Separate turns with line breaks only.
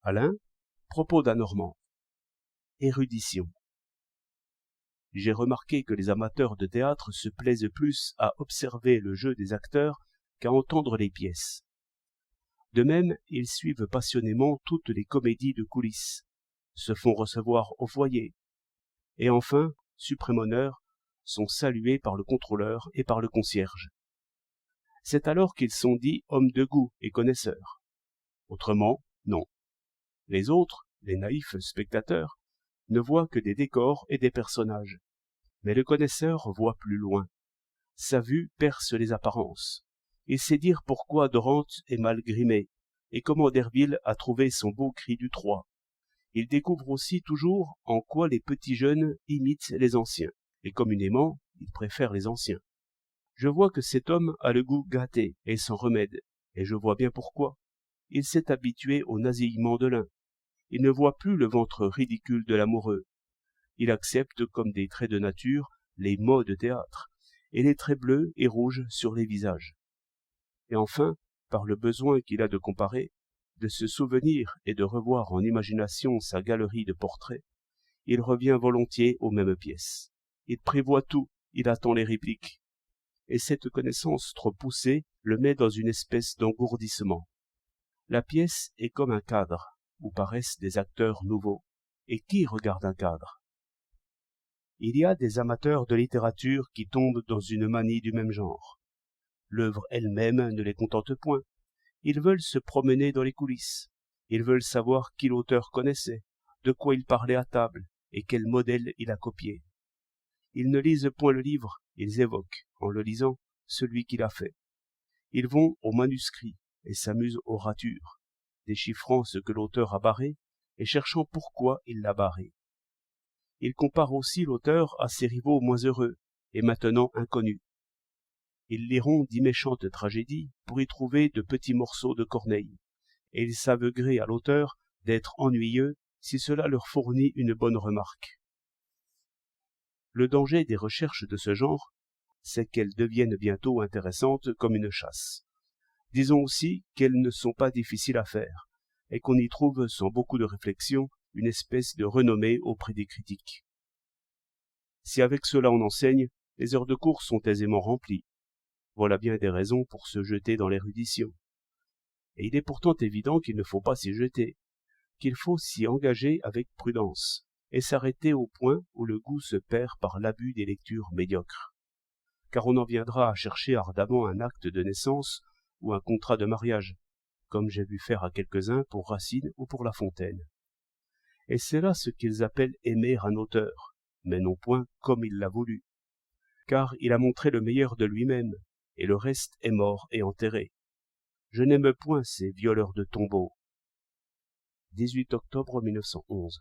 Alain, propos d'un Normand. Érudition. J'ai remarqué que les amateurs de théâtre se plaisent plus à observer le jeu des acteurs qu'à entendre les pièces. De même, ils suivent passionnément toutes les comédies de coulisses, se font recevoir au foyer, et enfin, suprême honneur, sont salués par le contrôleur et par le concierge. C'est alors qu'ils sont dits hommes de goût et connaisseurs. Autrement, non. Les autres, les naïfs spectateurs, ne voient que des décors et des personnages. Mais le connaisseur voit plus loin. Sa vue perce les apparences. Il sait dire pourquoi Dorante est mal grimée, et comment Derville a trouvé son beau cri du 3. Il découvre aussi toujours en quoi les petits jeunes imitent les anciens, et communément, ils préfèrent les anciens. Je vois que cet homme a le goût gâté et sans remède, et je vois bien pourquoi. Il s'est habitué au nasillement de l'un. Il ne voit plus le ventre ridicule de l'amoureux. Il accepte comme des traits de nature les mots de théâtre, et les traits bleus et rouges sur les visages. Et enfin, par le besoin qu'il a de comparer, de se souvenir et de revoir en imagination sa galerie de portraits, il revient volontiers aux mêmes pièces. Il prévoit tout, il attend les répliques. Et cette connaissance trop poussée le met dans une espèce d'engourdissement. La pièce est comme un cadre, où paraissent des acteurs nouveaux. Et qui regarde un cadre? Il y a des amateurs de littérature qui tombent dans une manie du même genre. L'œuvre elle-même ne les contente point. Ils veulent se promener dans les coulisses. Ils veulent savoir qui l'auteur connaissait, de quoi il parlait à table, et quel modèle il a copié. Ils ne lisent point le livre, ils évoquent, en le lisant, celui qui l'a fait. Ils vont au manuscrit et s'amusent aux ratures, déchiffrant ce que l'auteur a barré et cherchant pourquoi il l'a barré. Ils comparent aussi l'auteur à ses rivaux moins heureux et maintenant inconnus. Ils liront 10 méchantes tragédies pour y trouver de petits morceaux de Corneille, et ils savent gré à l'auteur d'être ennuyeux si cela leur fournit une bonne remarque. Le danger des recherches de ce genre, c'est qu'elles deviennent bientôt intéressantes comme une chasse. Disons aussi qu'elles ne sont pas difficiles à faire, et qu'on y trouve sans beaucoup de réflexion une espèce de renommée auprès des critiques. Si avec cela on enseigne, les heures de cours sont aisément remplies. Voilà bien des raisons pour se jeter dans l'érudition. Et il est pourtant évident qu'il ne faut pas s'y jeter, qu'il faut s'y engager avec prudence, et s'arrêter au point où le goût se perd par l'abus des lectures médiocres. Car on en viendra à chercher ardemment un acte de naissance ou un contrat de mariage, comme j'ai vu faire à quelques-uns pour Racine ou pour La Fontaine. Et c'est là ce qu'ils appellent aimer un auteur, mais non point comme il l'a voulu. Car il a montré le meilleur de lui-même, et le reste est mort et enterré. Je n'aime point ces violeurs de tombeaux. 18 octobre 1911.